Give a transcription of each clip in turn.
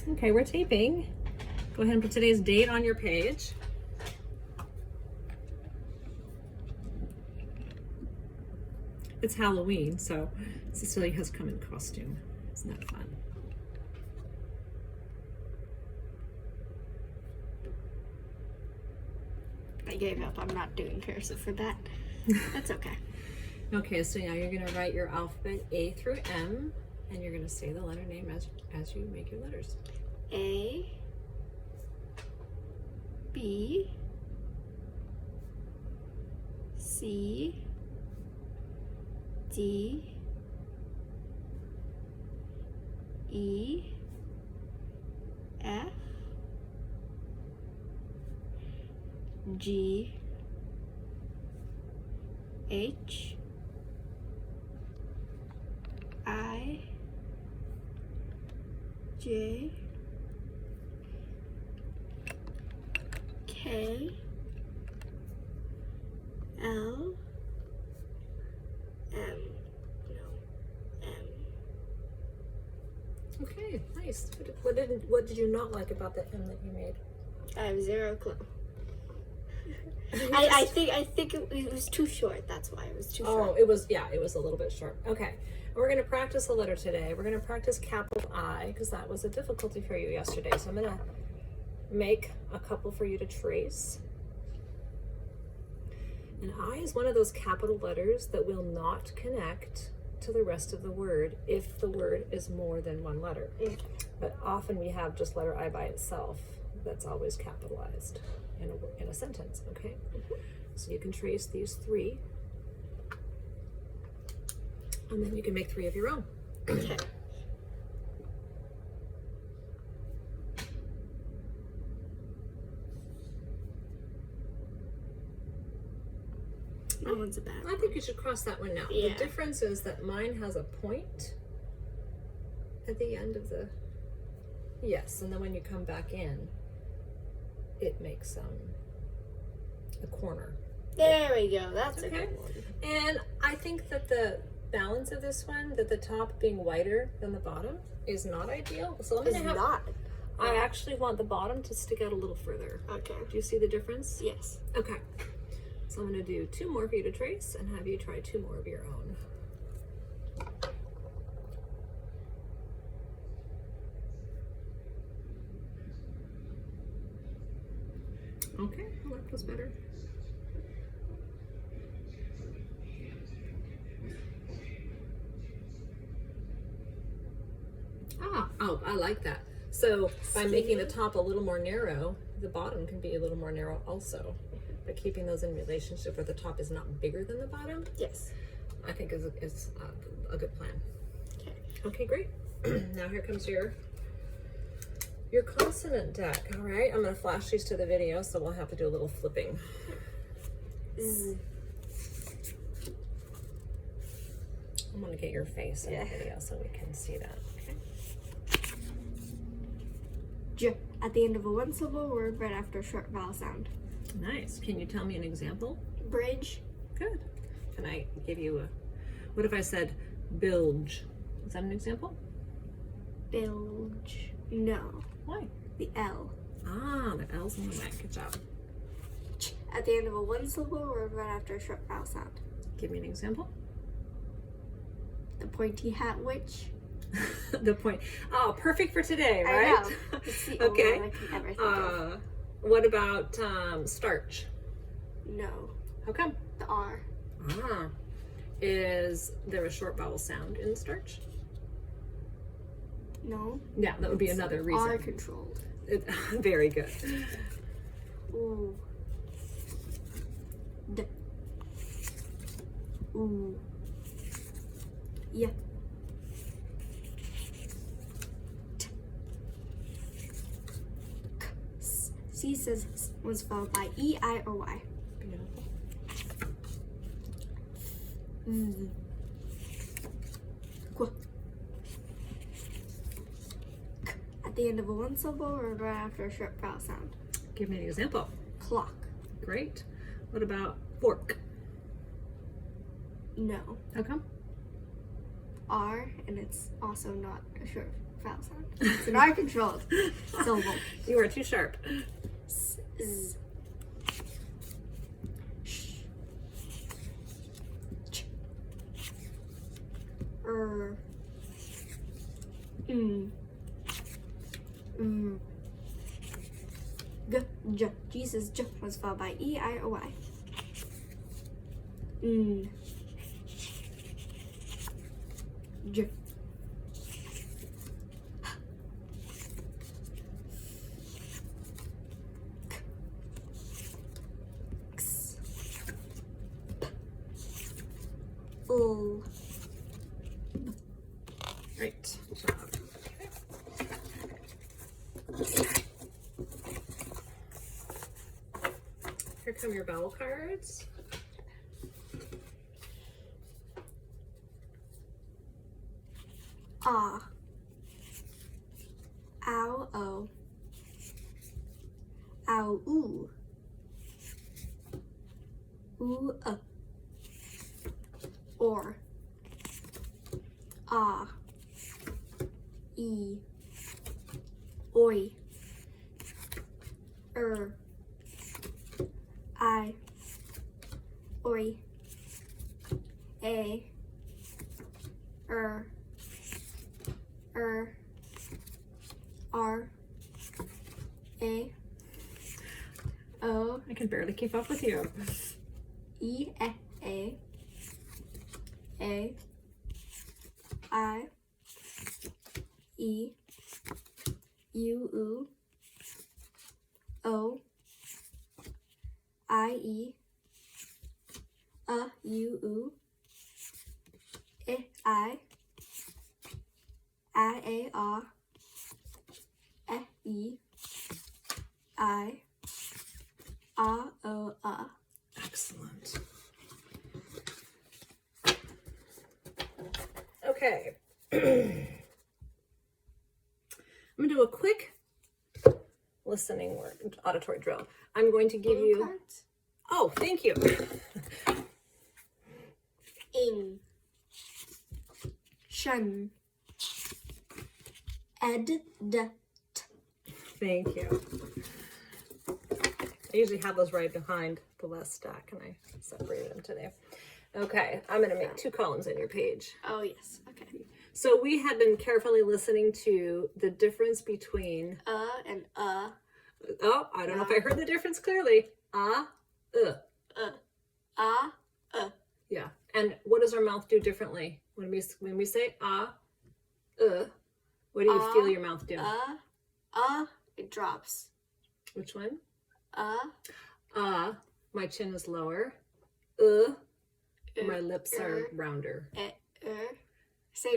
Okay, we're taping. Go ahead and put today's date on your page. It's Halloween, so Cecilia has come in costume. Isn't that fun? I gave up. I'm not doing cursive for that. That's okay. Okay, so now you're gonna write your alphabet A through M, and you're gonna say the letter name as you make your letters. A, B, C, D, E, F, G, H, I, J, K, L, M. No, M. Okay, nice. What did you not like about the M that you made? I have zero clue. I think it was too short. That's why it was too short. Oh, it was a little bit short. Okay. We're going to practice a letter today. We're going to practice capital I because that was a difficulty for you yesterday. So I'm going to make a couple for you to trace. And I is one of those capital letters that will not connect to the rest of the word if the word is more than one letter. Okay. But often we have just letter I by itself that's always capitalized in a sentence, okay? So you can trace these three. And then you can make three of your own. Okay. That one's a bad one. I think you should cross that one now. Yeah. The difference is that mine has a point at the end of the, yes, and then when you come back in, it makes a corner. There we go. That's a Okay. good one. And I think that the balance of this one, that the top being wider than the bottom, is not ideal. So I'm It's gonna have, not. I actually want the bottom to stick out a little further. Okay. Do you see the difference? Yes. Okay. So I'm gonna do two more for you to trace and have you try two more of your own. Okay, I like those better. Oh, I like that. So by making the top a little more narrow, the bottom can be a little more narrow also. But keeping those in relationship where the top is not bigger than the bottom, Yes. I think is a good plan. Okay. Okay, great. Now here comes your consonant deck. All right, I'm gonna flash these to the video, so we'll have to do a little flipping. Z. I'm gonna get your face in Yeah. the video so we can see that. Okay. J. At the end of a one-syllable word right after a short vowel sound. Nice. Can you tell me an example? Bridge. Good. Can I give you a? What if I said bilge? Is that an example? Bilge. No. Why? The L. Ah, the L's in the way. Good job. Ch. At the end of a one-syllable word right after a short vowel sound. Give me an example. The pointy hat witch. The point. Oh, perfect for today, I right? know. It's the only Okay. one I can ever think of. What about starch? No. How come? The R. Ah, is there a short vowel sound in starch? No. Yeah, that would be another reason. R controlled. Very good. Ooh. D. Ooh. Yeah. T. K. S. C says s was followed by E, I, or Y. Beautiful. Z. Qu. K. At the end of a one-syllable word right after a short vowel sound. Give me an example. Clock. Great. What about fork? No. How come? R, and it's also not a short vowel sound. It's an R-controlled syllable. You are too sharp. Z. Sh. Ch. Mm. G. J. Jesus. J was followed by E, I, or Y. J. X. L. Great job. Here come your vowel cards. Ah. Ow, oh. Ow, ooh. Ooh, or. Ah. E. Oi. I. Oi. A. R. R. A. O. I can barely keep up with you. E. A. I. E. U. O. I. E. U. I. A. R. E. I. R. O. Excellent. Okay. I'm going to do a quick listening word, auditory drill. I'm going to give you... Cards. Oh, thank you. In. Shun. Ed. D. Thank you. I usually have those right behind the last stack, and I separated them today. Okay, I'm going to make 2 columns on your page. Oh, yes. Okay. So we had been carefully listening to the difference between... And Oh, I don't know if I heard the difference clearly. Yeah. And what does our mouth do differently? When we say what do you feel your mouth do? it drops. Which one? Uh, my chin is lower. My lips are rounder. Say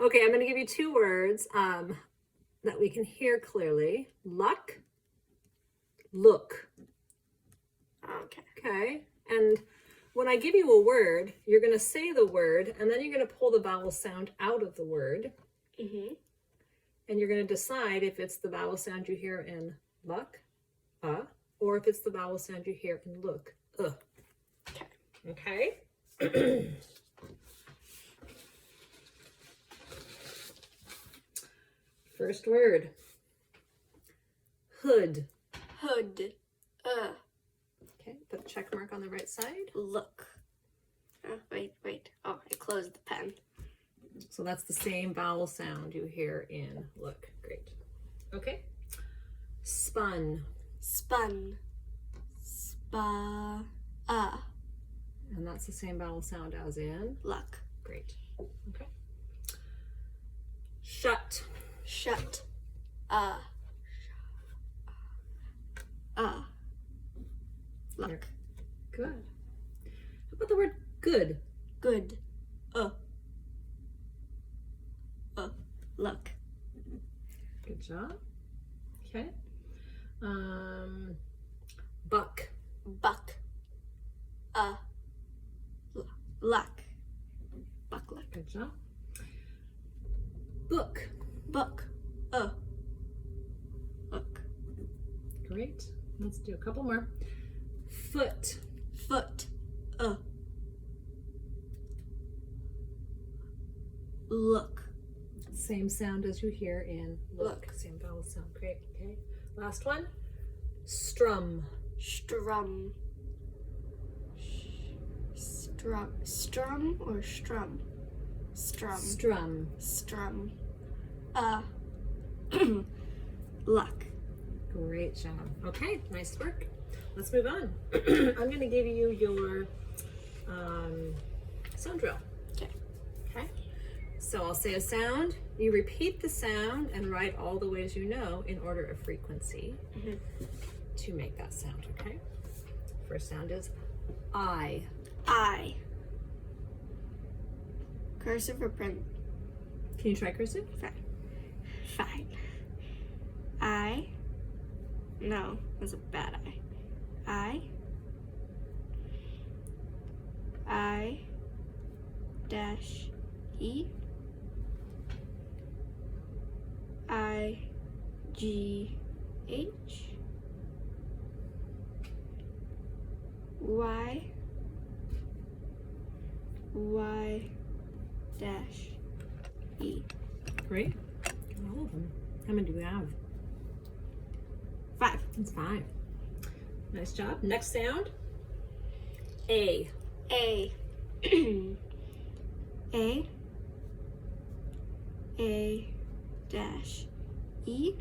Okay, I'm going to give you 2 words that we can hear clearly. Luck, look. Okay. Okay, and when I give you a word, you're going to say the word, and then you're going to pull the vowel sound out of the word. And you're going to decide if it's the vowel sound you hear in luck, or if it's the vowel sound you hear in look, Okay? First word. Hood. Hood. Okay, put a check mark on the right side. Look. Wait. Oh, I closed the pen. So that's the same vowel sound you hear in look. Great. Okay. Spun. Spun. Spa. And that's the same vowel sound as in Luck. great. Okay. Shut. Shut. Luck. Good. How about the word good? Good. Luck. Good job. Okay. Buck. Buck. Luck. Buck luck. Good job. Book. Book. Look. Great. Let's do a couple more. Foot. Foot. Look. Same sound as you hear in look. Look. Same vowel sound. Great. Okay. Last one. Strum. Strum. Strum or strum? Strum. Strum. Strum. Luck. Great job. Okay, nice work. Let's move on. I'm going to give you your sound drill. Okay. Okay. So I'll say a sound. You repeat the sound and write all the ways you know in order of frequency to make that sound. Okay. First sound is I. I. Cursive or print? Can you try cursive? Fine. I. No, that's a bad I. I dash E. I G H. Y. Y dash E. Great. All of them. How many do we have? 5. It's 5. Nice job. Next sound. A. A. A. A dash E.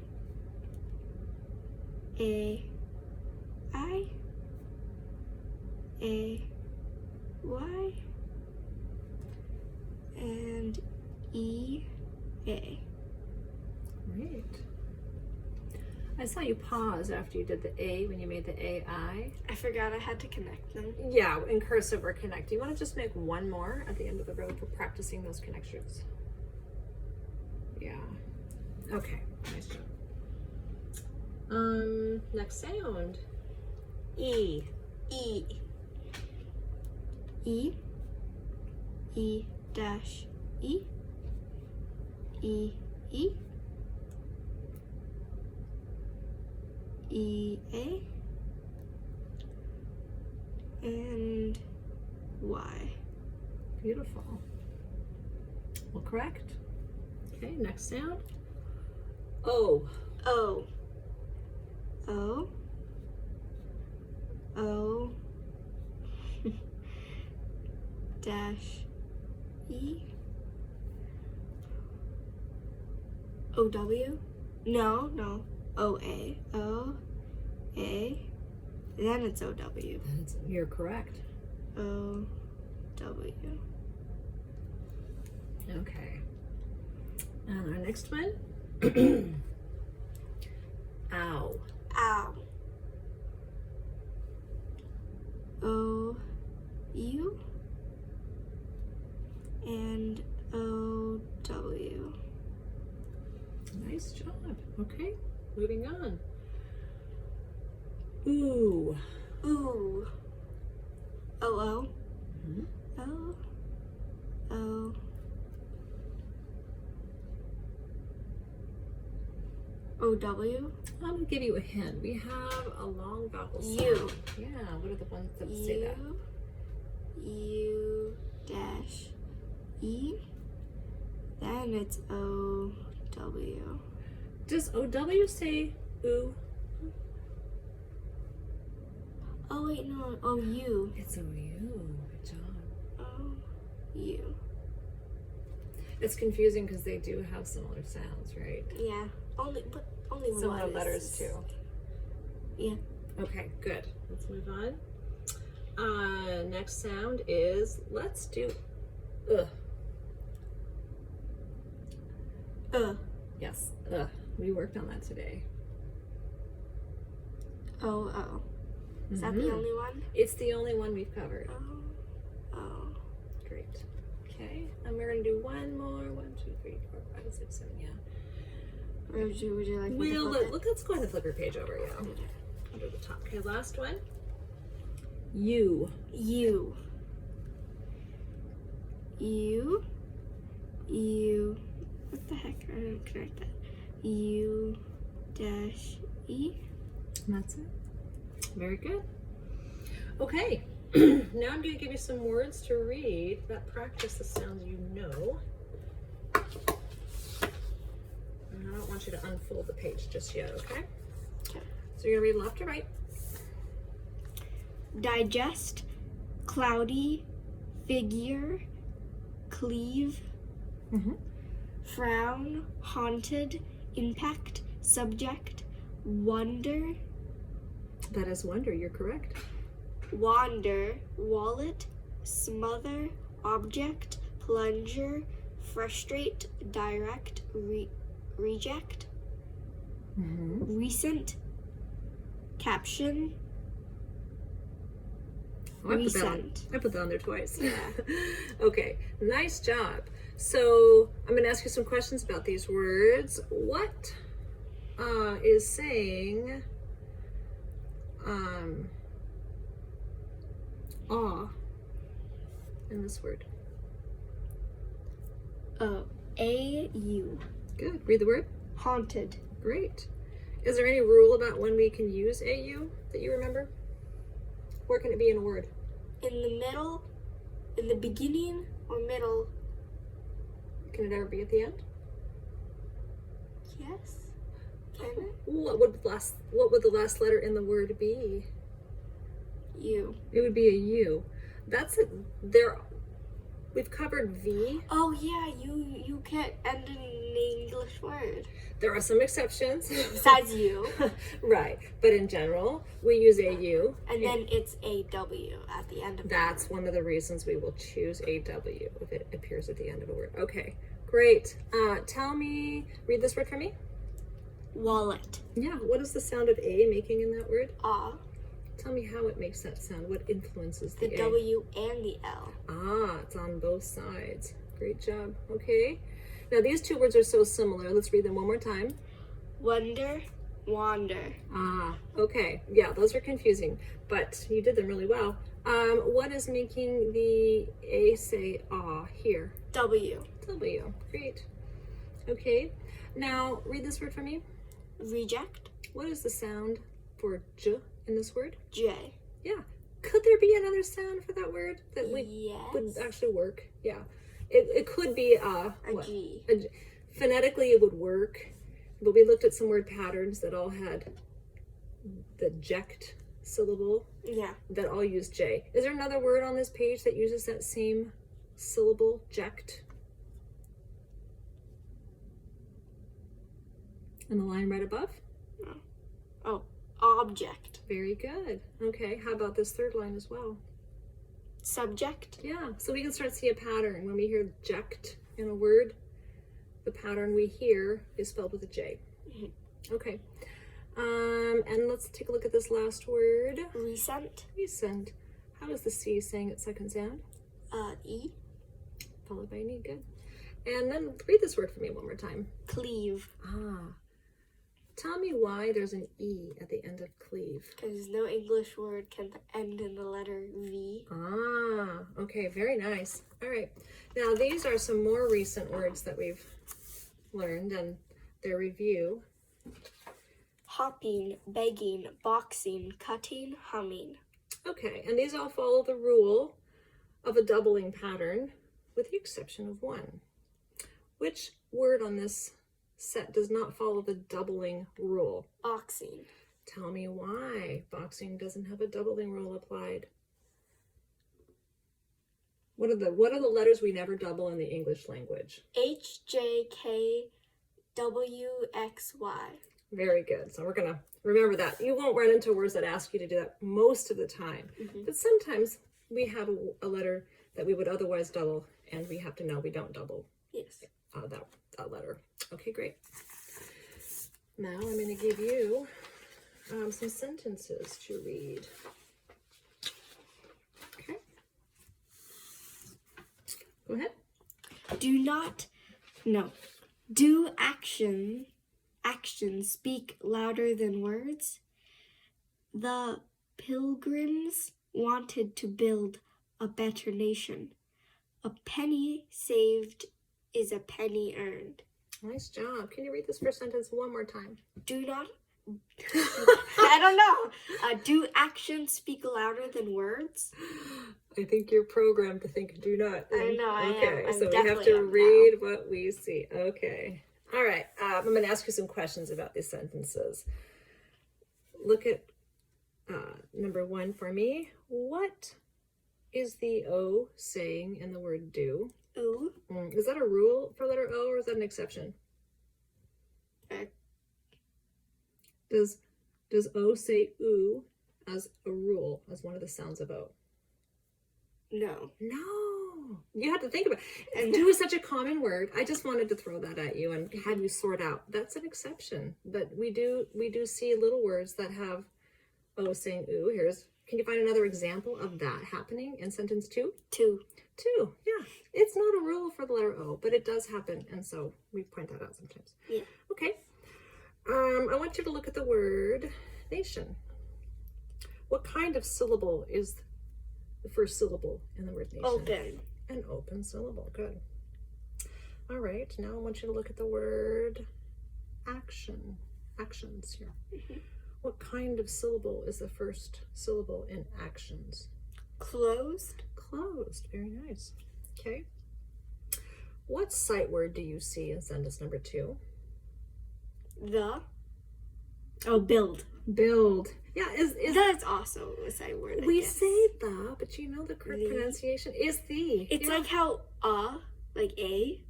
A. I. A. Y. And E. A. Great. I saw you pause after you did the A when you made the AI. I forgot I had to connect them. Yeah, in cursive or connect. Do you want to just make one more at the end of the road for practicing those connections? Yeah. Okay. Nice job. Next sound. E. E. E. E dash E. E. E. E. A. And Y. Beautiful. Well, correct. Okay, next sound. O. O. O. O. Dash E. O W. No. O A. O A. Then it's O W. You're correct. O W. Okay. And our next one. Ow. Ow. O U. And O W. Nice job. Okay, moving on. Ooh. Ooh. O O. Mhm. O O. O W. I'm gonna give you a hint. We have a long vowel sound. U. Yeah, what are the ones that say that? U dash E. Then it's O W. Does OW say ooh? Oh wait, no. O U. It's OU. Good job. O U. It's confusing because they do have similar sounds, right? Yeah. Only one. Similar is- letters too. Yeah. Okay, good. Let's move on. Next sound is, let's do ugh. Yes, ugh. We worked on that today. O O. Is that the Mhm. only one? It's the only one we've covered. O O. Great. Okay, and we're gonna do one more. 1, 2, 3, 4, 5, 6, 7. Yeah. Would you like me to flip it? Let's go ahead and flip your page over. Yeah. Under the top. Okay, last one. U. U. U. U. What the heck? I didn't connect that. U dash E. And that's it. Very good. Okay. Now I'm going to give you some words to read that practice the sounds you know. want you to unfold the page just yet, okay? Okay. So you're gonna read left to right. Digest, cloudy, figure, cleave, frown, haunted, impact, subject, wonder, That is wonder, you're correct. wander, wallet, smother, object, plunger, frustrate, direct, reject, recent, caption, Oh, I recent. put that on there twice. Yeah. Okay, nice job. So I'm gonna ask you some questions about these words. What is saying awe in this word? A-U, Good. Read the word. haunted. Great. Is there any rule about when we can use AU that you remember? Where can it be in a word? In the middle, in the beginning or middle? Can it ever be at the end? Yes. Can it? What would the last letter in the word be? U. It would be a U. That's it. We've covered V. Oh yeah, you can't end in an English word. There are some exceptions. Besides U. Right. But in general, we use AU. And then it's A-W at the end of That's one of the reasons we will choose AW if it appears at the end of a word. Okay, great. Read this word for me. wallet. Yeah, what is the sound of A making in that word? Ah. Tell me how it makes that sound. What influences The the A? W and the L. Ah, it's on both sides. Great job. Okay. Now these two words are so similar. Let's read them one more time. Wonder, wander. Ah, okay. Yeah, those are confusing, but you did them really well. What is making the A say ah here? W. W. Great. Okay. Now read this word for me. Reject. What is the sound for J in this word? J. Yeah. Could there be another sound for that word that would Yes. actually work? Yeah. It could be A G. Phonetically it would work, but we looked at some word patterns that all had the ject syllable Yeah. that all use J. Is there another word on this page that uses that same syllable, ject? In the line right above? Oh, object. Very good. Okay, how about this third line as well? Subject. Yeah, so we can start to see a pattern. When we hear ject in a word, the pattern we hear is spelled with a J. Okay. And let's take a look at this last word. Recent. Recent. How does the C sing its second sound? E. Followed by an E. Good. And then read this word for me one more time. Cleave. Ah. Tell me why there's an E at the end of cleave. Because no English word can end in the letter V. Ah, okay, very nice. All right. Now, these are some more recent words that we've learned and their review. Hopping, begging, boxing, cutting, humming. Okay, and these all follow the rule of a doubling pattern with the exception of one. Which word on this set does not follow the doubling rule? Boxing. Tell me why boxing doesn't have a doubling rule applied. What are the letters we never double in the English language? H, J, K, W, X, Y. Very good. So we're gonna remember that. You won't run into words that ask you to do that most of the time, but sometimes we have a letter that we would otherwise double, and we have to know we don't double Yes. that letter. Okay, great. Now I'm going to give you some sentences to read. Okay. Go ahead. Do actions speak louder than words? The Pilgrims wanted to build a better nation. A penny saved is a penny earned. Nice job. Can you read this first sentence one more time? I don't know. Do actions speak louder than words? I think you're programmed to think do not. I know, I am. Okay, I'm so we have definitely to am read what we see. Okay. All right. I'm going to ask you some questions about these sentences. Look at number 1 for me. What is the O saying in the word do? Ooh. Is that a rule for letter O, or is that an exception? Does O say oo as a rule, as one of the sounds of O? No. No. You have to think about it. And do is such a common word. I just wanted to throw that at you and have you sort out. That's an exception. But we do see little words that have O saying oo. Can you find another example of that happening in sentence 2? 2. 2, yeah. It's not a rule for the letter O, but it does happen, and so we point that out sometimes. Yeah. Okay. I want you to look at the word nation. What kind of syllable is the first syllable in the word nation? Open. An open syllable. Good. All right. Now I want you to look at the word action. Actions here. What kind of syllable is the first syllable in actions? Closed. Closed. Very nice. Okay. What sight word do you see in sentence number 2? Build. Build. Yeah, is That's also a sight word. I we guess. say the, but you know the correct The. pronunciation is the. It's like how like a.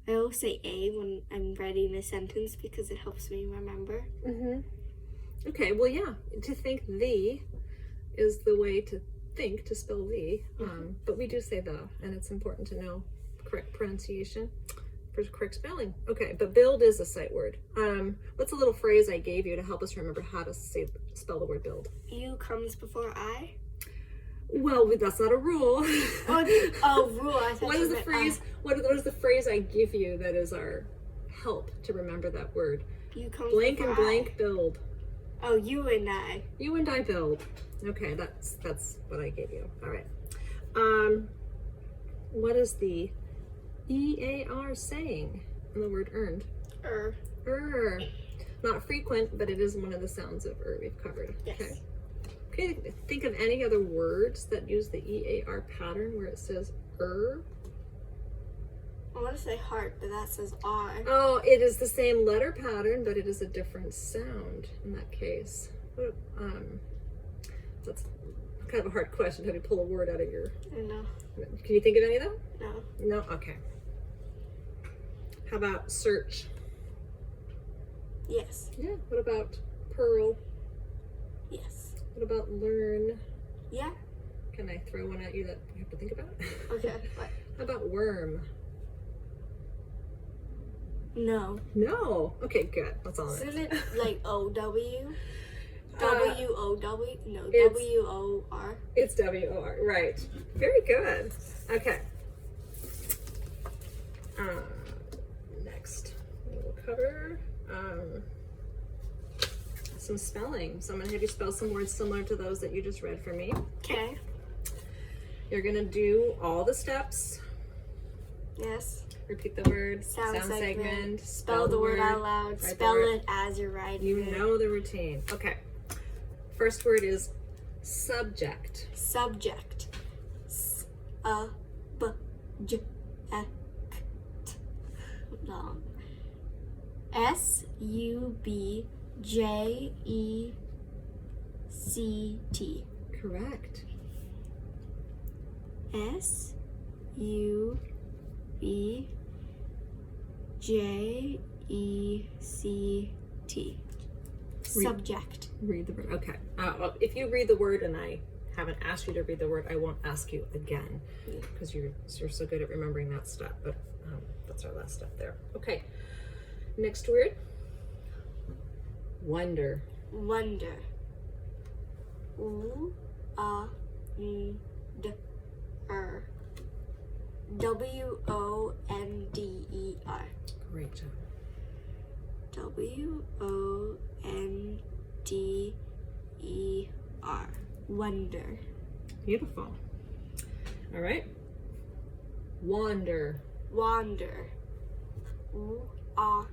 I always say a when I'm writing a sentence because it helps me remember. Okay, well, yeah, to think the is the way to think, to spell the, but we do say the, and it's important to know correct pronunciation for correct spelling. Okay, but build is a sight word. What's a little phrase I gave you to help us remember how to spell the word build? U comes before I. Well, that's not a rule. Rule. I thought What you is the meant, phrase? What is the phrase I give you that is our help to remember that word? U comes Blank before and blank build. I. Oh, you and I. You and I build. Okay, that's what I gave you. All right. What is the EAR saying in the word earned? Not frequent, but it is one of the sounds of we've covered. Yes. Okay. Can you think of any other words that use the EAR pattern where it says I want to say heart, but that says R. Oh, it is the same letter pattern, but it is a different sound in that case. That's kind of a hard question. How do you pull a word out of your... No. Can you think of any of them? No. No? Okay. How about search? Yes. Yeah. What about pearl? Yes. What about learn? Yeah. Can I throw one at you that you have to think about? Okay. What? How about worm? No. No. Okay, good. That's all. Isn't it like O-W? W-O-W? No, it's- W-O-R. It's W-O-R. Right. Very good. Okay. Next, we'll cover some spelling. So I'm going to have you spell some words similar to those that you just read for me. Okay. You're going to do all the steps. Yes. Repeat the word. Sound segment. Spell Spell the word out loud. write the Spell word. it as you're writing You it. know the routine. Okay. First word is subject. Subject. Long. S-U-B-J-E-C-T. Correct. S-U-B-J-E-C-T. Subject. Read the word. Okay. Well, if you read the word and I haven't asked you to read the word, I won't ask you again because you're so good at remembering that stuff. But that's our last step there. Okay. Next word. Wonder. Wonder. W-O-N-D-E-R. W-O-N-D-E-R. Great job. W-O-N-D-E-R. Wonder. Beautiful. All right. Wander. Wander. W-A-N-D-E-R.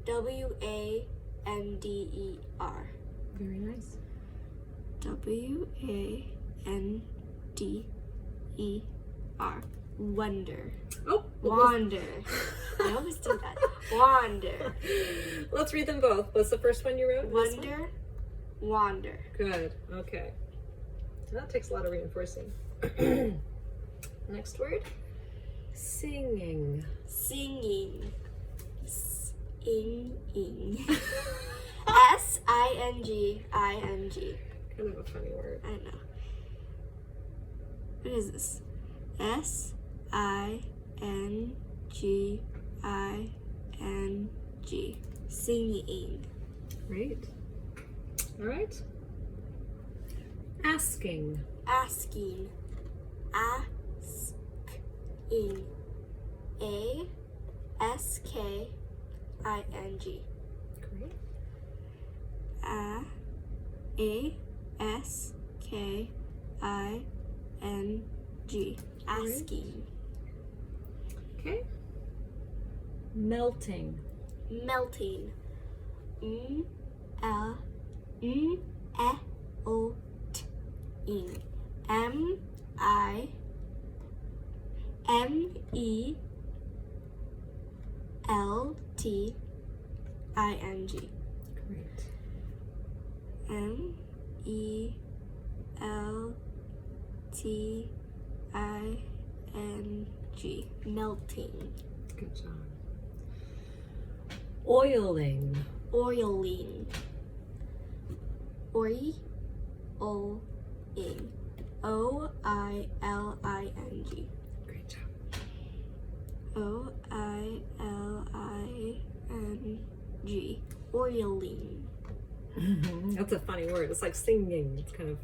W-A-N-D-E-R. Very nice. W-A-N-D-E-R. Wonder. Oh, Wander. I always do that. Wander. Let's read them both. What's the first one you wrote? This one? Wonder. Wander. Good. Okay. That takes a lot of reinforcing. Next word. Singing. Singing. Singing. S-I-N-G-I-N-G. Kind of a funny word. I know. What is this? S-I-N-G-I-N-G. Singing. Great. All right. Asking. Asking. Asking. A-S-K-I-N-G. Great. A-S-K-I-N-G. Asking. Okay. Melting. Melting. M-E-L-T-ing. M-I-M-E-L-T-I-N-G. Great. M-E-L-T-I-N-G. Melting. Good job. Oiling. Oiling. Oiling. O-I-L-I-N-G. Great job. O-I-L-I-N-G. Oiling. That's a funny word. It's like singing. It's kind of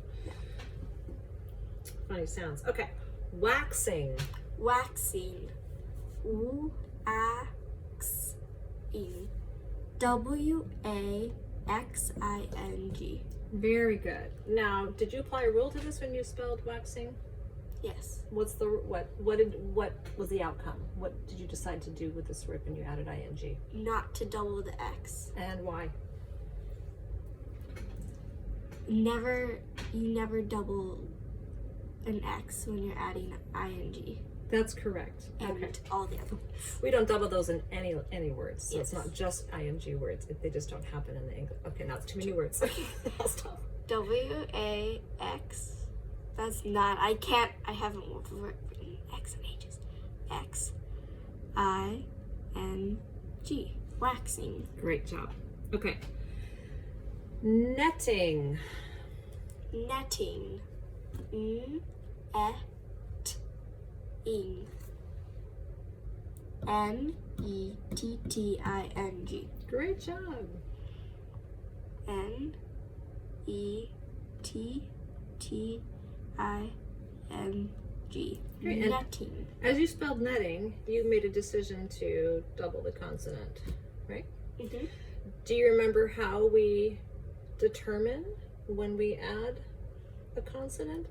funny sounds. Okay. Waxing. Waxing. W-A-X-ing. W-A-X-I-N-G. Very good. Now, did you apply a rule to this when you spelled waxing? Yes. What was the outcome? What did you decide to do with this word when you added ing? Not to double the X. And why? You never double an X when you're adding ing. That's correct. And Okay. all the other. We don't double those in any words. So Yes. it's not just ing words. They just don't happen in the English. Okay, now it's too many words. I'll stop. W-A-X. That's not, I haven't written X in ages. X-I-N-G. Waxing. Great job. Okay. Netting. Netting. N-E-T-T-I-N-G. N-E-T-T-I-N-G. Great job. N-E-T-T-I-N-G. Great, and- Netting. As you spelled netting, you made a decision to double the consonant, right? Mm-hmm. Do you remember how we determine when we add a consonant?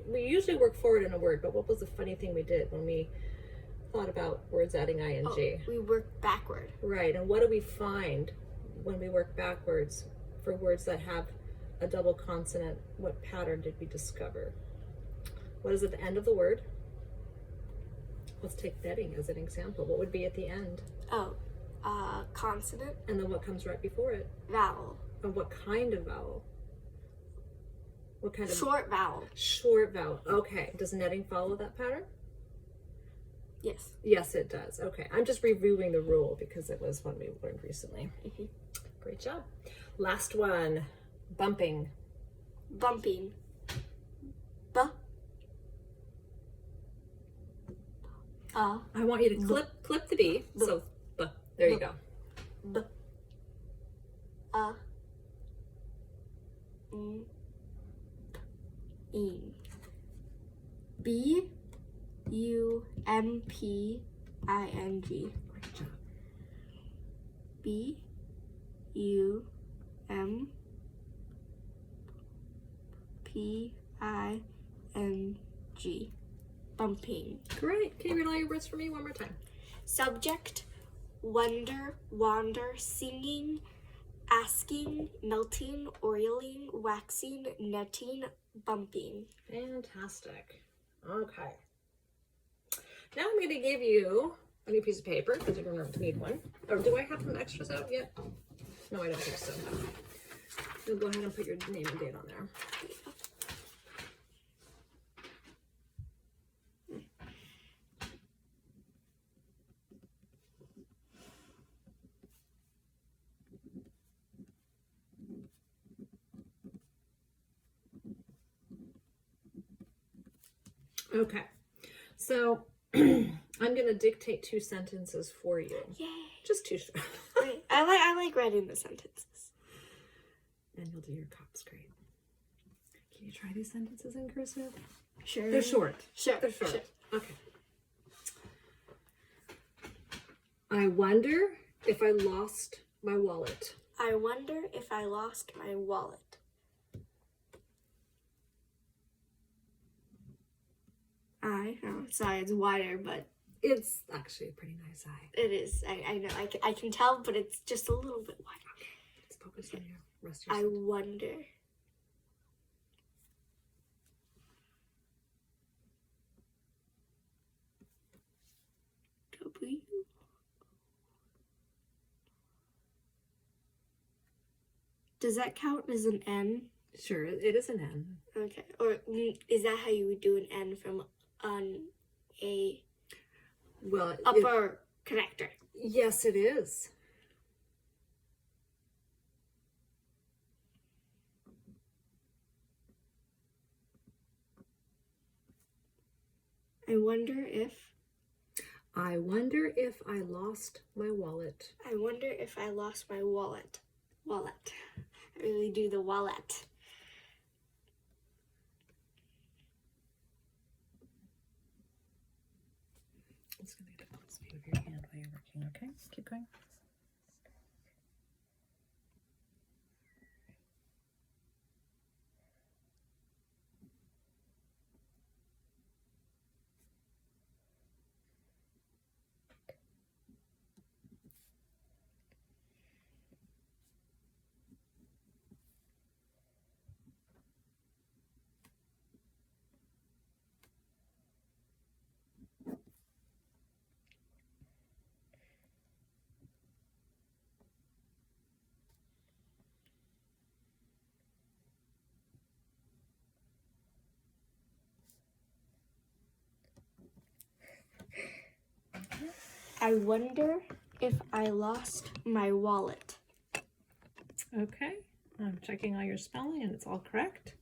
We usually work forward in a word, but what was the funny thing we did when we thought about words adding ing? Oh, we work backward. Right, and what do we find when we work backwards for words that have a double consonant? What pattern did we discover? What is at the end of the word? Let's take netting as an example. What would be at the end? Oh, consonant, And then what comes right before it? vowel. And what kind of vowel? What kind of Short vowel. short vowel? Okay. Does netting follow that pattern? Yes. Yes, it does. Okay. I'm just reviewing the rule because it was one we learned recently. Mhm. Great job. Last one. Bumping. Bumping. I want you to clip the B. So, there you go. B. In. B. U-M-P-I-N-G. Great job. B. U-M-P-I-N-G. Bumping. Great. Can you read all your words for me one more time? Subject, wonder, wander, singing, asking, melting, oiling, waxing, netting, bumping. Fantastic. Okay. Now I'm going to give you a new piece of paper because you're going to need one. Or do I have some extras out yet? No, I don't think so. You'll go ahead and put your name and date on there. Okay, so I'm going to dictate 2 sentences for you. Yay. Just 2 short. I like writing the sentences. And you'll do your cops great. Can you try these sentences in cursive? Sure. They're short. Sure. They're short. Sure. Okay. I wonder if I lost my wallet. I wonder if I lost my wallet. Sorry, it's wider, but It's actually a pretty nice eye. it is. I know. I can tell, but it's just a little bit wider. Let's focus on your rest of I your sentence. wonder. W. Does that count as an N? Sure, it is an N. Okay. Or is that how you would do an N from on a Well, upper connector? yes, it is. I wonder if I lost my wallet. I wonder if I lost my wallet. Wallet. I really do the wallet. It's going to get a speed of your hand while you're working, okay? Keep going. I wonder if I lost my wallet. Okay, I'm checking all your spelling and it's all correct.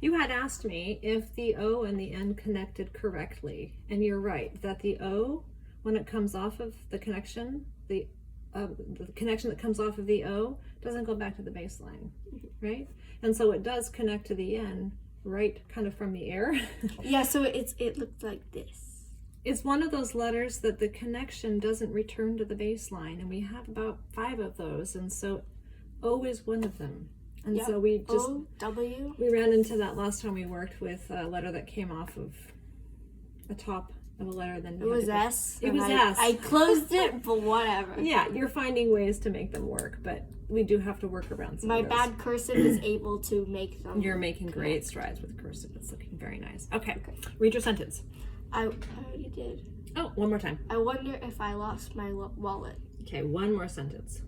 You had asked me if the O and the N connected correctly, and you're right that the O, when it comes off of the connection, the connection that comes off of the O doesn't go back to the baseline, right? And so it does connect to the N right kind of from the air. Yeah, so it looked like this. It's one of those letters that the connection doesn't return to the baseline, and we have about 5 of those, and so O is one of them. And Yep. so we just O, W. we ran into that last time we worked with a letter that came off of the top of a letter. Then It was S. It and was I, S. I closed it, but whatever. Yeah, you're finding ways to make them work, but we do have to work around some My of those. bad cursive is able to make them. You're making great strides with cursive. It's looking very nice. Okay, read your sentence. I already did. Oh, one more time. I wonder if I lost my wallet. Okay, one more sentence.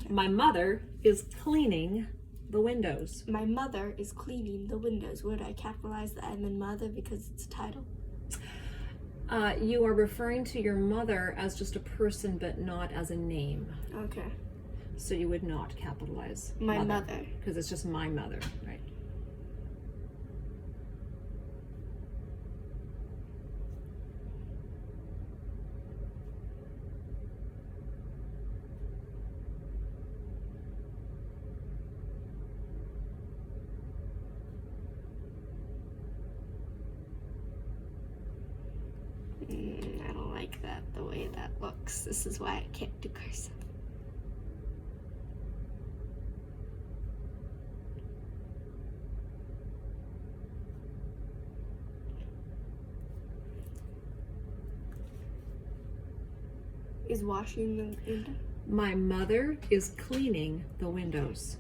My mother is cleaning the windows. My mother is cleaning the windows. Would I capitalize the M in mother because it's a title? You are referring to your mother as just a person, but not as a name. Okay. So you would not capitalize My mother. because it's just my mother, right? I don't like that, the way that looks. This is why I can't do cursive. Is washing the window? My mother is cleaning the windows.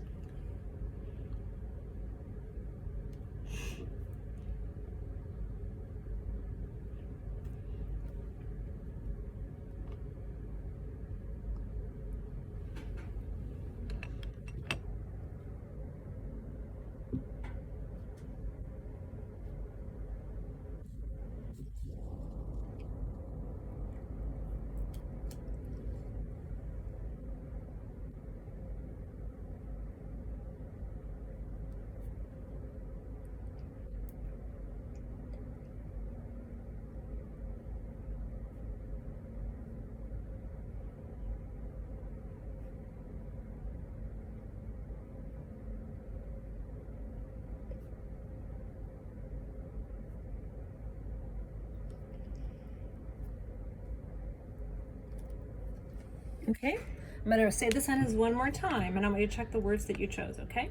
Okay, I'm going to say the sentence one more time, and I want you to check the words that you chose, okay?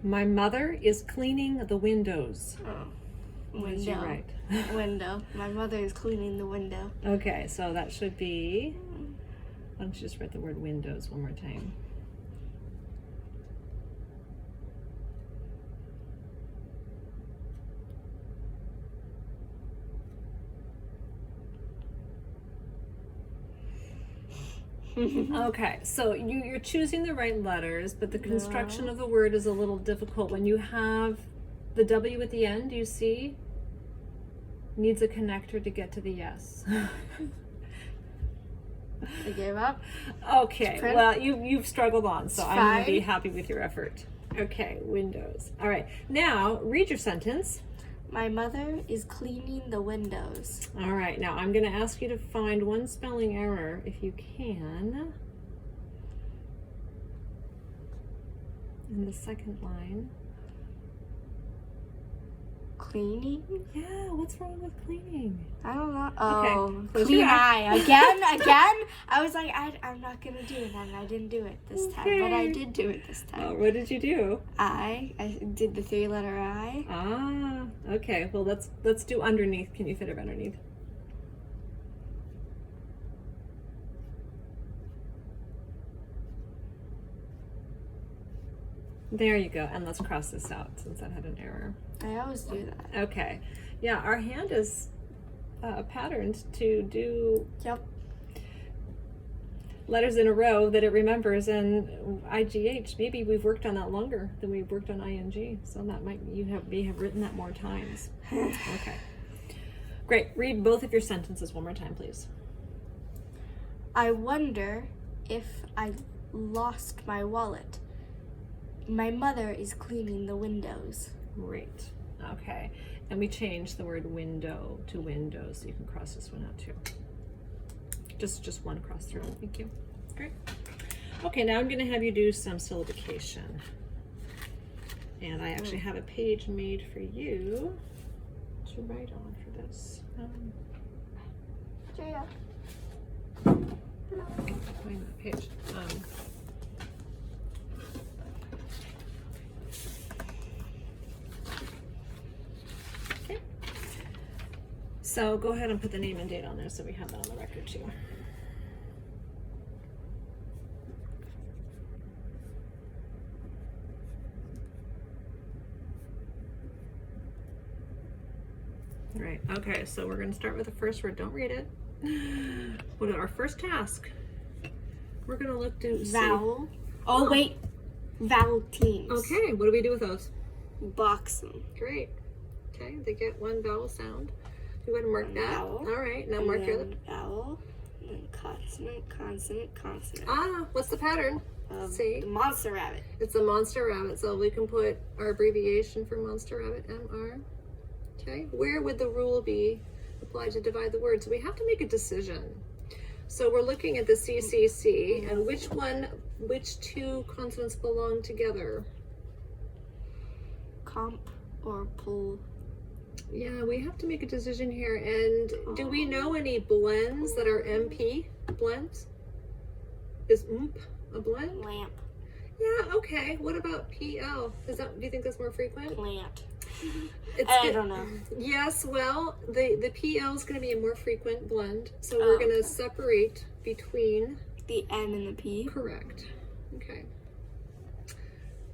My mother is cleaning the windows. Oh. What did you write? Window. My mother is cleaning the window. Okay, so that should be, why don't you just write the word windows one more time? Okay, so you're choosing the right letters, but the construction of the word is a little difficult. When you have the W at the end, you see, needs a connector to get to the yes. I gave up. Okay, Print. well, you've struggled on, so It's I'm going to be fine. happy with your effort. Okay, windows. All right, now read your sentence. My mother is cleaning the windows. All right, now I'm going to ask you to find one spelling error, if you can, in the second line. Cleaning? Yeah, what's wrong with cleaning? I don't know. Oh, close clean your eye. Again? I was like, I'm not going to do it, and I didn't do it this time. But I Okay. did do it this time. What did you do? I did the 3-letter I. Ah, okay. Well, let's do underneath. Can you fit it underneath? There you go. And let's cross this out since that had an error. I always do that. Okay. Yeah, our hand is patterned to do Yep. letters in a row that it remembers, and IGH, maybe we've worked on that longer than we've worked on ING, so that may have written that more times. Okay, great. Read both of your sentences one more time, please. I wonder if I lost my wallet. My mother is cleaning the windows. Great. Okay, and we changed the word window to windows, so you can cross this one out too. Just one cross through. Thank you. Great. Okay, now I'm going to have you do some syllabication. And I actually have a page made for you to write on for this. Julia. Find that page. Okay. So go ahead and put the name and date on there so we have that on the record too. Right, okay, so we're going to start with the first word. Don't read it. What is our first task? We're going to look to see. Vowel. Oh, wait. Vowel teams. Okay, what do we do with those? Box them. Great. Okay, they get one vowel sound. You want to mark One that? vowel. All right, now And mark your then other. vowel. And then consonant, consonant, consonant. Ah, what's the pattern? See? The monster rabbit. It's a monster rabbit, so we can put our abbreviation for monster rabbit, MR. Okay, where would the rule be applied to divide the word? So we have to make a decision. So we're looking at the CCC, and which two consonants belong together? Comp or pull. Yeah, we have to make a decision here. And do we know any blends that are MP blends? Is OOMP a blend? Lamp. Yeah, okay. What about PL? Do you think that's more frequent? Plant. It's I good. don't know. Yes, well, the PL is going to be a more frequent blend. So we're going to separate between. The N and the P. Correct. Okay.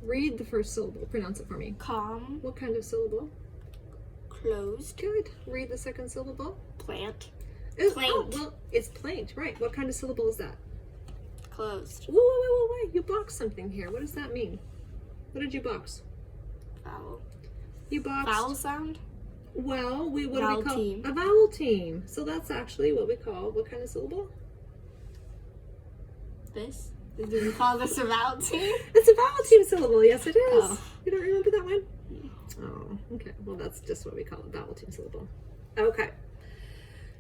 Read the first syllable. Pronounce it for me. Calm. What kind of syllable? Closed. Good. Read the second syllable. Plant. Oh, Plaint. well, it's plaint, right. What kind of syllable is that? Closed. Wait. You boxed something here. What does that mean? What did you box? Vowel. You boxed. Vowel sound. Well, what do we Vowel call team. a vowel team? So that's actually what we call what kind of syllable? This. Do we call this a vowel team? It's a vowel team syllable. Yes, it is. Oh. You don't remember that one? Oh, okay. Well, that's just what we call a vowel team syllable. Okay.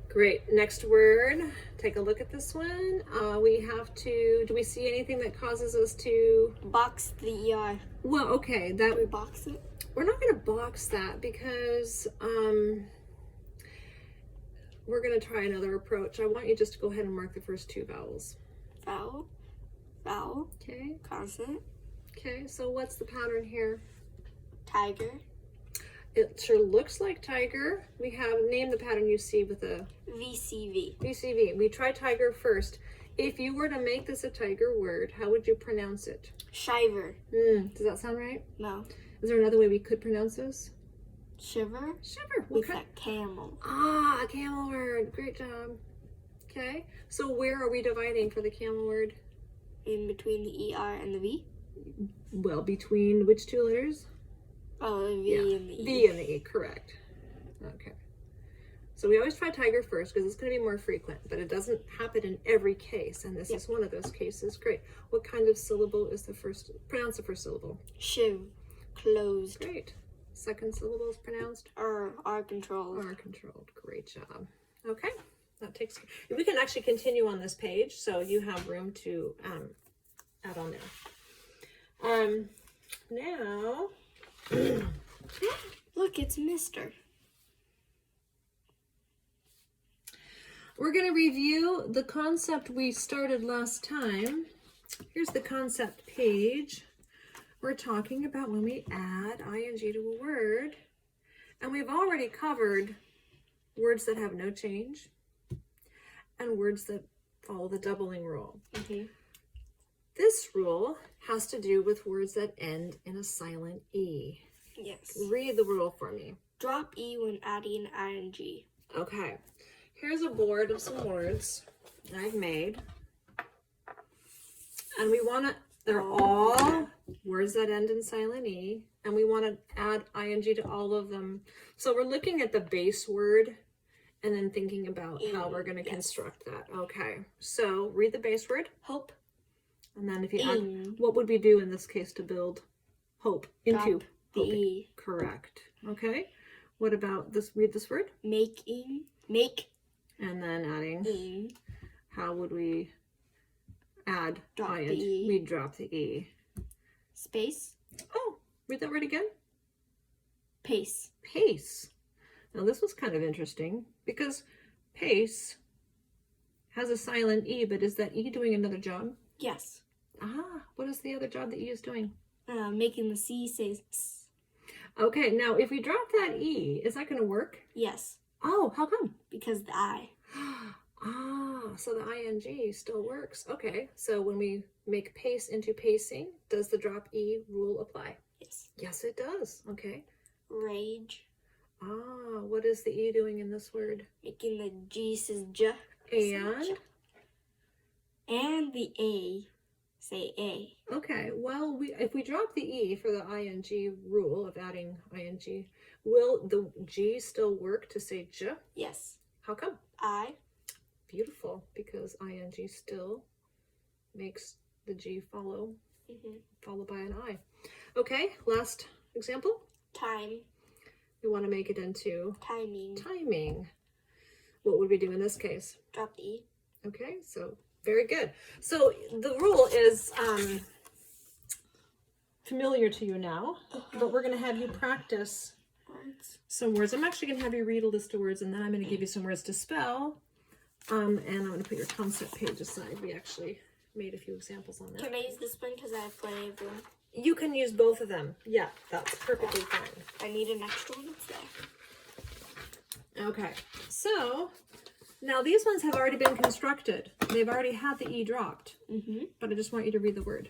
Great. Next word. Take a look at this one. We have to. Do we see anything that causes us to? Box the ER. Well, okay. That We box it. we're not going to box that because we're going to try another approach. I want you just to go ahead and mark the first two vowels. Vowel, vowel, Okay. consonant, Okay, so what's the pattern here? tiger, It sure looks like tiger. We have named the pattern you see with a VCV, VCV. We try tiger first. If you were to make this a tiger word, how would you pronounce it? shiver, Does that sound right? no, Is there another way we could pronounce this? shiver, Shiver. with that camel, Ah, a camel word. Great job. Okay, so where are we dividing for the camel word? in between the ER and the V. Well, between which two letters? Oh, the V and the E. V and the E, correct. Okay. So we always try tiger first because it's going to be more frequent, but it doesn't happen in every case, and this is one of those cases. Great. What kind of syllable is the first? Pronounce the first syllable. Shiv, closed, Great. Second syllable is pronounced R controlled. R controlled. Great job. Okay. That takes. We can actually continue on this page, so you have room to add on there. Now. Look, it's Mr. We're going to review the concept we started last time. Here's the concept page. We're talking about when we add ing to a word. And we've already covered words that have no change and words that follow the doubling rule. Mm-hmm. This rule has to do with words that end in a silent E. Yes. Read the rule for me. Drop E when adding ing. Okay. Here's a board of some words I've made. And we want to, they're all words that end in silent E. And we want to add ing to all of them. So we're looking at the base word and then thinking about how we're going to construct that. Okay. So read the base word, hope. And then if you add, what would we do in this case to build hope into Drop the hoping? E. Correct. Okay. What about this? Read this word. Making. And then adding. How would we add Drop ing? the E. We'd drop the E. Space. Oh, read that word again. Pace. Pace. Now this was kind of interesting because pace has a silent E, but is that E doing another job? Yes. Ah, what is the other job that E is doing? Making the C say S. Okay, now if we drop that E, is that going to work? Yes. Oh, how come? Because the I. Ah, so the ing still works. Okay, so when we make pace into pacing, does the drop E rule apply? Yes. Yes, it does. Okay. Rage. Ah, what is the E doing in this word? Making the G says J. And? And the A say A. Okay, well, if we drop the E for the ing rule of adding ing, will the G still work to say J? Yes. How come? I. Beautiful, because ing still makes the G followed by an I. Okay, last example. Time. We want to make it into Timing. timing. What would we do in this case? Drop the E. Okay, so very good. So the rule is familiar to you now, but we're going to have you practice some words. I'm actually going to have you read a list of words, and then I'm going to give you some words to spell. And I'm going to put your concept page aside. We actually made a few examples on that. Can I use this one because I have plenty of room? You can use both of them. Yeah, that's perfectly fine. I need an extra one. It's there. Okay, so now these ones have already been constructed. They've already had the E dropped. But I just want you to read the word.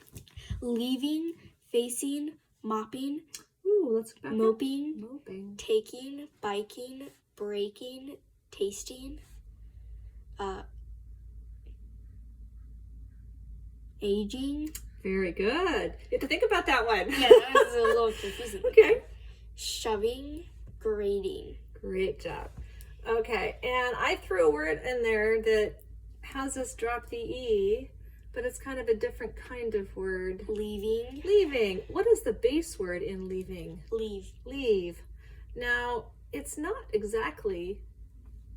Leaving, facing, mopping, Ooh, let's go back. moping, Moping. taking, biking, breaking, tasting, aging. Very good. You have to think about that one. Yeah, that was a little confusing. Okay. Shoving, grating. Great job. Okay, and I threw a word in there that has us drop the E, but it's kind of a different kind of word. Leaving. Leaving. What is the base word in leaving? Leave. Leave. Now, it's not exactly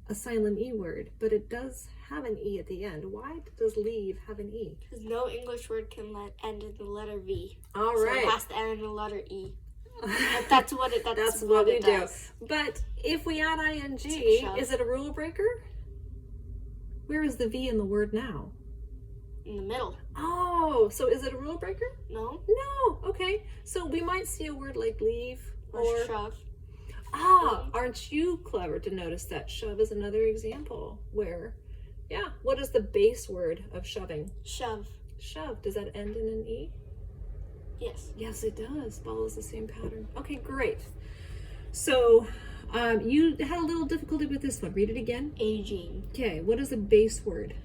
a silent E word, but it does have an E at the end. Why does leave have an E? Because no English word can end in the letter V. All so right. it has to end in the letter E. But that's what it. That's what we it does. do. But if we add ing, Shove. is it a rule breaker? Where is the V in the word now? In the middle. Oh, so is it a rule breaker? No? No. Okay. So we might see a word like leave Or shove. Aren't you clever to notice that shove is another example where, yeah, what is the base word of shoving? Shove. Shove. Does that end in an E? Yes. Yes, it does. Follows the same pattern. Okay, great. So you had a little difficulty with this one. Read it again. Aging. Okay, what is the base word?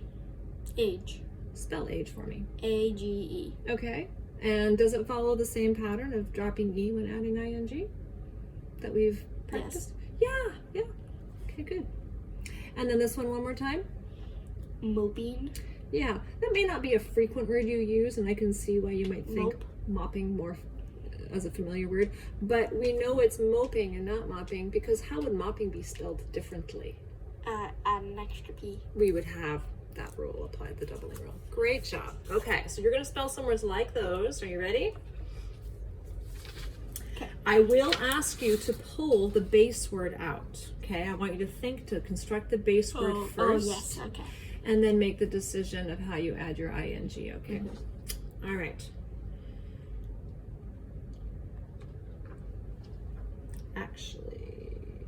Age. Spell age for me. AGE. Okay. And does it follow the same pattern of dropping E when adding ing that we've practiced? Yeah, yeah. Okay, good. And then this one more time. Moping. Yeah, that may not be a frequent word you use, and I can see why you might think Mope. mopping more as a familiar word, but we know it's moping and not mopping because how would mopping be spelled differently? Add an extra P. We would have that rule applied, the doubling rule. Great job. Okay, so you're going to spell some words like those. Are you ready? Okay. I will ask you to pull the base word out. Okay, I want you to think to construct the base word first. Oh, yes. Okay. And then make the decision of how you add your ing, okay? All right. Actually,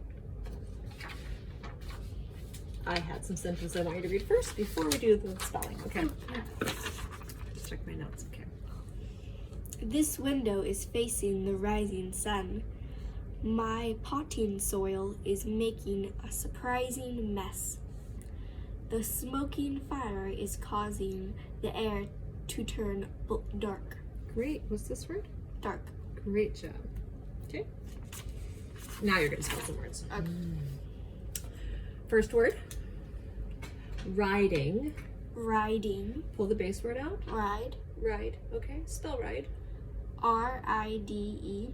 I had some sentences I want you to read first before we do the spelling, okay? Just check my notes, okay? This window is facing the rising sun. My potting soil is making a surprising mess. The smoking fire is causing the air to turn dark. Great. What's this word? Dark. Great job. Okay. Now you're going to spell some words. Okay. First word. Riding. Riding. Pull the base word out. Ride. Ride. Okay. Spell ride. RIDE.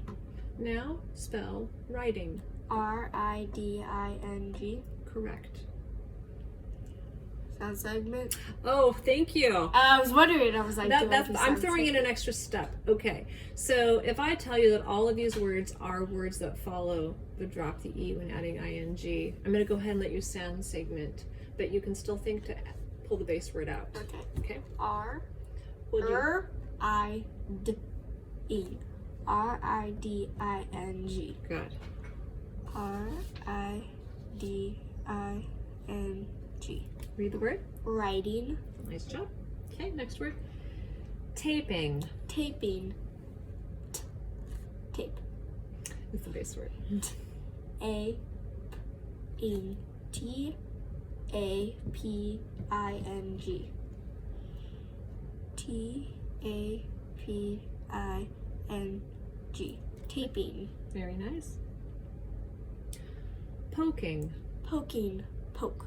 Now spell riding. RIDING. Correct. Sound segment. Oh, thank you. I was wondering. I was like, I'm throwing in an extra step. Okay. So if I tell you that all of these words are words that follow the drop the E when adding ing, I'm going to go ahead and let you sound segment, but you can still think to pull the base word out. Okay. Okay. R. Would you? RIDE. RIDING. Good. RIDING. Read the word. Writing. Nice job. Okay, next word. Taping. Taping. Tape. It's the base word. TAPING. TAPING. Taping. Very nice. Poking. Poking. Poke.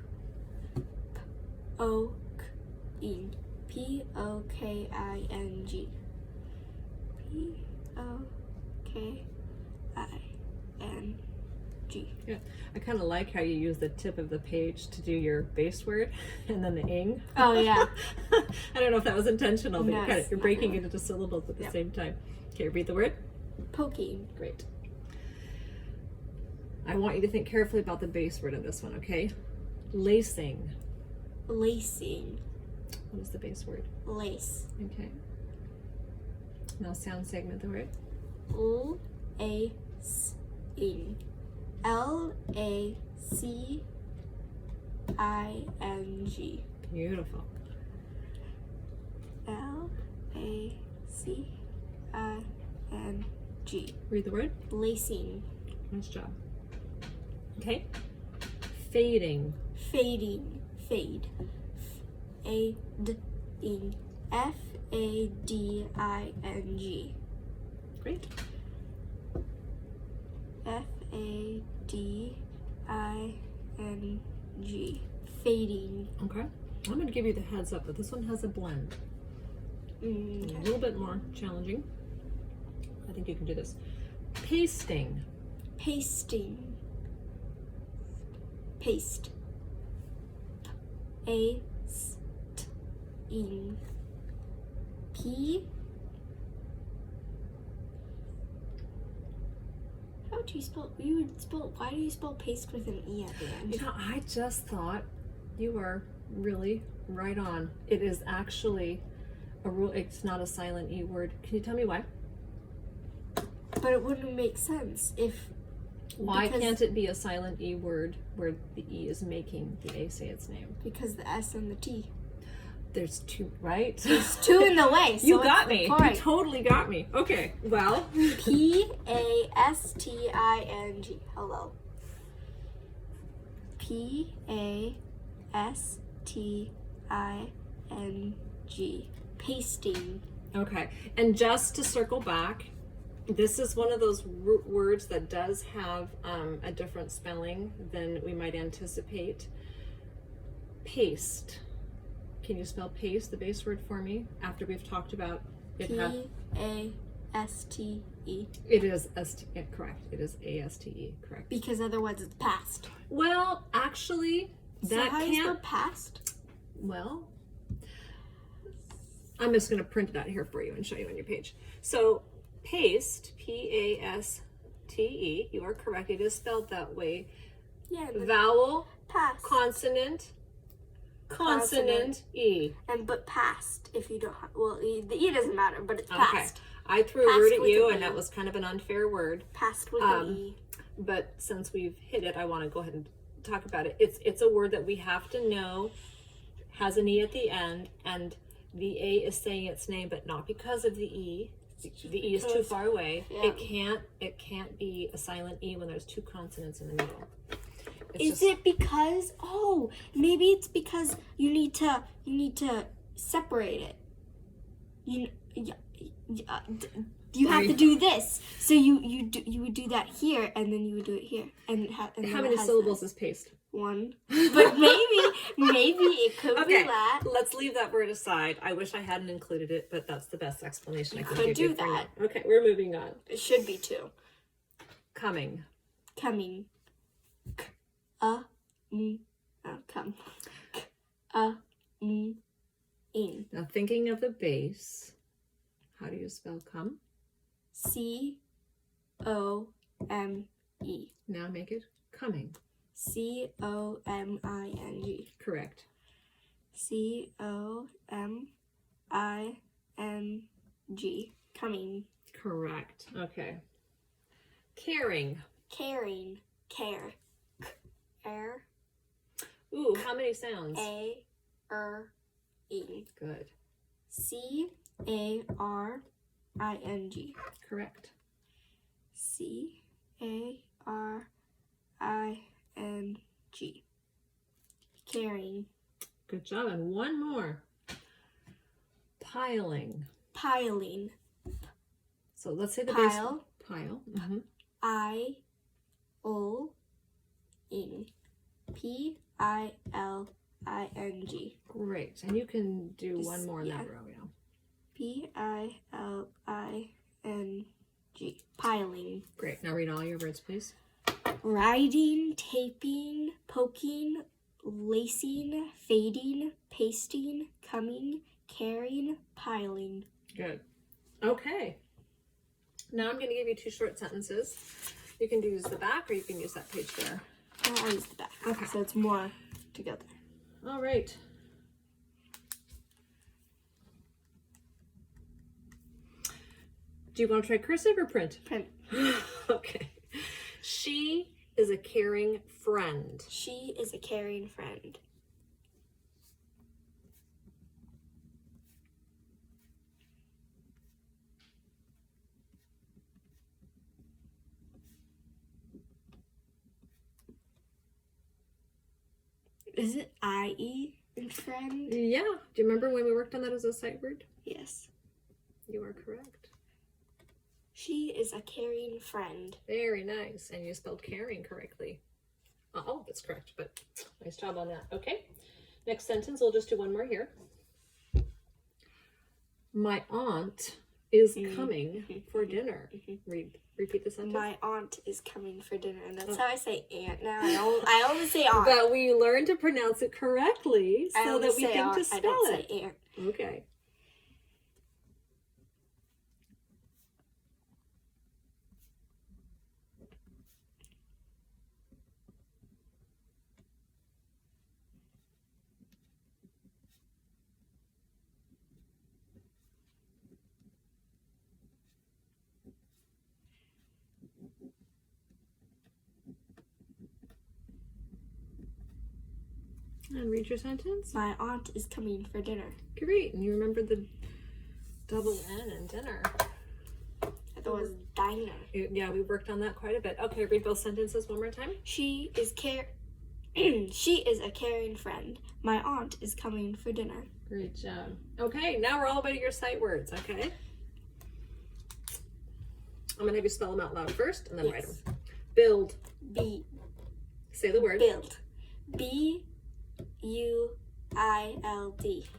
Poking. POKING. POKING. Yeah, I kind of like how you use the tip of the page to do your base word and then the ing. Oh, yeah. I don't know if that was intentional, but No, you're breaking it into syllables at the same time. Okay, read the word. Poking. Great. I want you to think carefully about the base word of this one, okay? Lacing. Lacing. What is the base word? Lace. Okay. Now sound segment the word. Lacing. LACING. Beautiful. LACING. Read the word. Lacing. Nice job. Okay. Fading. Fading. Fade. Fading. FADING. Great. FADING. Fading. Okay. I'm going to give you the heads up that this one has a blend. A little bit more challenging. I think you can do this. Pasting. Pasting. Paste. A-S-T-ing. P. How would you spell? Why do you spell paste with an E at the end? You know, I just thought you were Really? Right on. It is actually a rule. It's not a silent E word. Can you tell me why? But it wouldn't make sense if. Why because- can't it be a silent E word where the E is making the A say its name? Because the S and the T. There's two, right? There's two in the way. So You what's got the me. You point? totally got me. Okay, well. Pasting. Hello. Pasting. Pasting. Okay, and just to circle back, this is one of those words that does have a different spelling than we might anticipate. Paste. Can you spell paste, the base word, for me? After we've talked about it. Paste. It is correct. It is ASTE, correct. Because otherwise it's past. Well, actually, So that how do you spell can't. past? Well, I'm just going to print it out here for you and show you on your page. So, paste, P-A-S-T-E, you are correct. It is spelled that way. Yeah. but Vowel, past. consonant, E. And but past if you don't have, well, the E doesn't matter, but it's Okay. past. I threw a Past word at with you, an and E. that was kind of an unfair word. Past with an E. But since we've hit it, I want to go ahead and talk about it. It's a word that we have to know has an E at the end, and the A is saying its name, but not because of the E. The E is too far away. Yeah. It can't be a silent E when there's two consonants in the middle. Is it because? Oh, maybe it's because you need to separate it. You have to do this. So you would do that here, and then you would do it here, and How many syllables is paste? One. But maybe it could be Okay, that. let's leave that word aside. I wish I hadn't included it, but that's the best explanation I can could give you do for now. that. Okay, we're moving on. It should be two. Coming. Coming. Come. In. Now, thinking of the base, how do you spell come? C-O-M-E. Now make it coming. C-O-M-I-N-G. Correct. C-O-M-I-N-G. Coming. Correct. Okay. Caring. Caring. Care. Care. Ooh, how many sounds? A-R-E. Good. C-A-R-I-N-G. Correct. C-A-R-I-N-G. Caring. Good job. And one more. Piling. Piling. So let's say the Pile. base. Pile. Mm-hmm. I-O-ing. P-I-L-I-N-G. Great. And you can do Just- one more in yeah. that row, yeah. P-I-L-I-N-G. Piling. Great. Now read all your words, please. Writing, taping, poking, lacing, fading, pasting, coming, carrying, piling. Good. Okay. Now I'm going to give you two short sentences. You can use the back or you can use that page there. I'll use the back. Okay. So it's more together. All right. Do you want to try cursive or print? Print. Okay. She is a caring friend. She is a caring friend. Is it I-E in friend? Yeah. Do you remember when we worked on that as a sight word? Yes. You are correct. She is a caring friend. Very nice. And you spelled caring correctly. All of it's correct, but nice job on that. Okay. Next sentence, we'll just do one more here. My aunt is coming for dinner. Repeat the sentence. My aunt is coming for dinner, and that's how I say aunt now. I only say aunt. But we learned to pronounce it correctly I so only that we say think aunt. to I spell don't it. say aunt. Okay. And read your sentence. My aunt is coming for dinner. Great. And you remember the double N in dinner. I thought it was diner. Yeah, we worked on that quite a bit. Okay, read both sentences one more time. She is she is a caring friend. My aunt is coming for dinner. Great job. Okay, now we're all about your sight words, okay? I'm going to have you spell them out loud first and then write them. Build. Say the word. Build. B-U-I-L-D.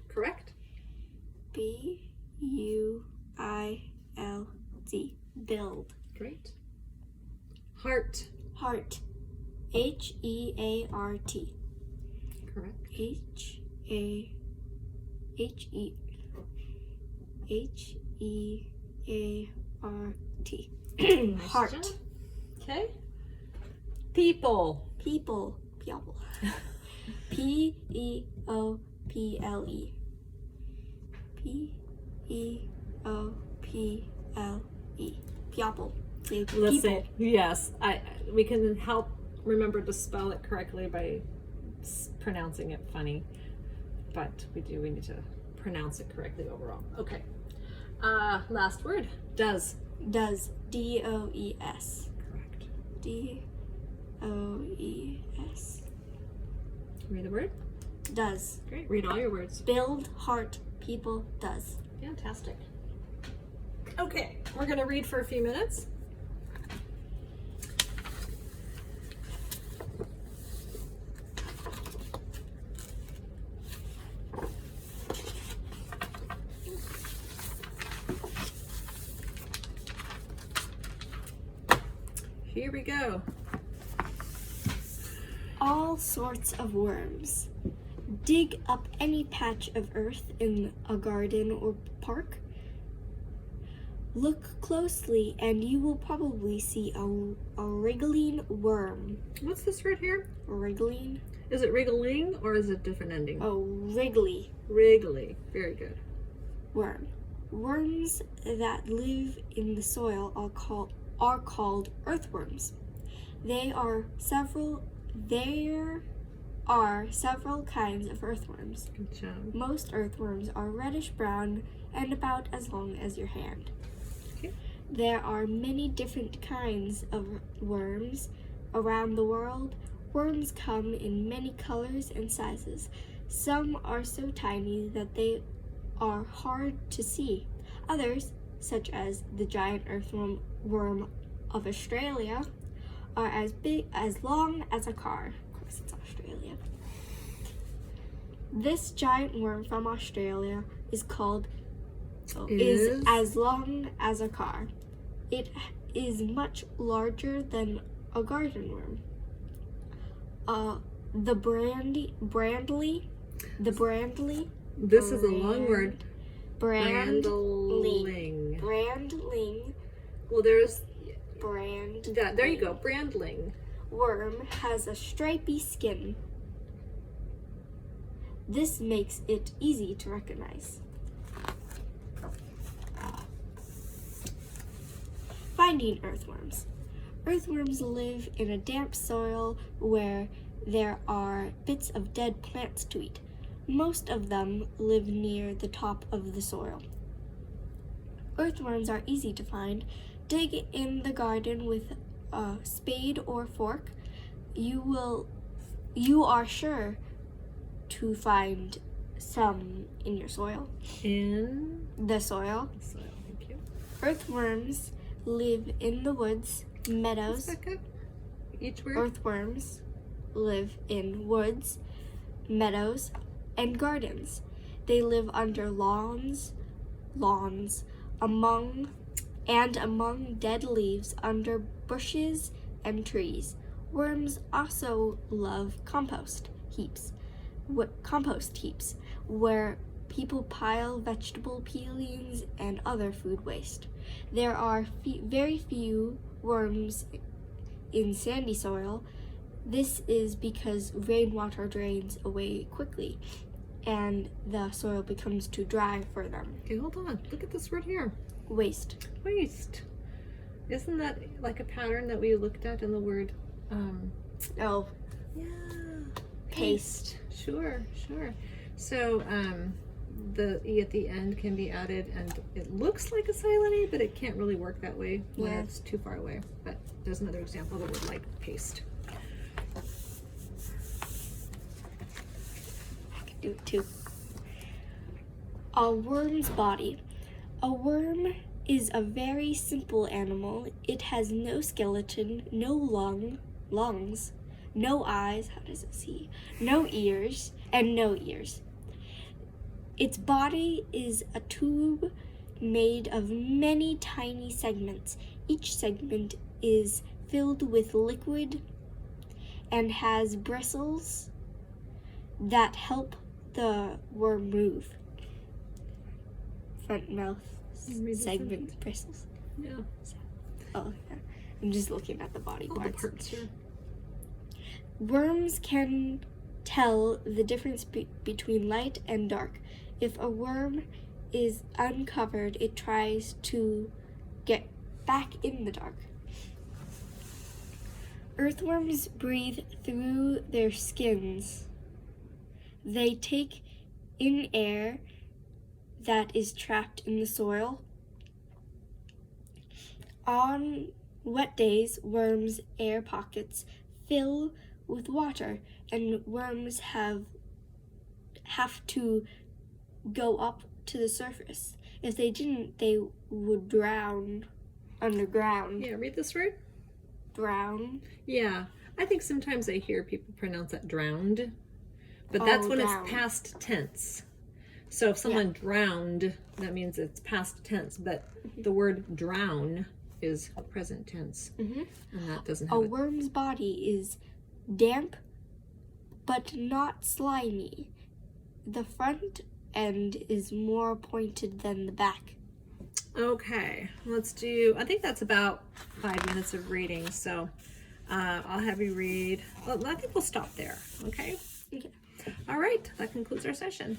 Correct. B-U-I-L-D. Build. Great. Heart. Heart. H-E-A-R-T. Correct. H-E-A-R-T. Nice Heart. job. Okay. People. People. P-E-O-P-L-E. P-E-O-P-L-E. People. Listen, yes, we can help remember to spell it correctly by pronouncing it funny, but we need to pronounce it correctly overall. Okay. Last word. Does. Does. D-O-E-S. Correct. D-O-E-S. Read the word. Does. Great. Read all your words. Build, heart, people, does. Fantastic. Okay, we're going to read for a few minutes. Here we go. All sorts of worms. Dig up any patch of earth in a garden or park. Look closely and you will probably see a wriggling worm. What's this word here? Wriggling? Is it wriggling or is it different ending? Oh, wriggly Wriggly. Very good. worm. Worms that live in the soil are called earthworms. There are several kinds of earthworms. Good job. Most earthworms are reddish brown and about as long as your hand. Okay. There are many different kinds of worms around the world. Worms come in many colors and sizes. Some are so tiny that they are hard to see. Others, such as the giant earthworm of Australia, are as long as a car. Of course, it's Australia. This giant worm from Australia is as long as a car. It is much larger than a garden worm. The brandly. This is a long word. Brandling. Well, there's Brand. there you go. Brandling. Worm has a stripy skin. This makes it easy to recognize. Finding earthworms. Earthworms live in a damp soil where there are bits of dead plants to eat. Most of them live near the top of the soil. Earthworms are easy to find. Dig in the garden with a spade or fork. You are sure to find some in your soil. In The soil. soil. Thank you. Earthworms live in the woods, meadows. Back up. Each word. Earthworms live in woods, meadows, and gardens. They live under lawns, among dead leaves, under bushes and trees. Worms also love compost heaps, where people pile vegetable peelings and other food waste. There are very few worms in sandy soil. This is because rainwater drains away quickly and the soil becomes too dry for them. Okay, hold on. Look at this word here. Waste. Waste. Isn't that like a pattern that we looked at in the word? Oh, Yeah. paste. Sure, sure. So the E at the end can be added, and it looks like a silent E, but it can't really work that way when Yeah. it's too far away. But there's another example of the word like paste. I can do it too. A worm's body. A worm is a very simple animal. It has no skeleton, no lungs, no eyes, how does it see? No ears, and no ears. Its body is a tube made of many tiny segments. Each segment is filled with liquid and has bristles that help the worm move. Front mouth Read the segment sentence. bristles. Yeah, Oh, yeah. I'm just looking at the body all the parts. parts here. Worms can tell the difference between light and dark. If a worm is uncovered, it tries to get back in the dark. Earthworms breathe through their skins. They take in air that is trapped in the soil. On wet days, worms' air pockets fill with water, and worms have to go up to the surface. If they didn't, they would drown underground. Yeah, read this word. Drown. Yeah, I think sometimes I hear people pronounce that drowned, but that's when drowned. it's past tense. So if someone drowned, that means it's past tense, but the word drown is present tense, Mhm. and that doesn't A have it. worm's body is damp but not slimy. The front end is more pointed than the back. Okay, let's do, I think that's about 5 minutes of reading, so I'll have you read, well, I think we'll stop there, okay? Okay. All right, that concludes our session.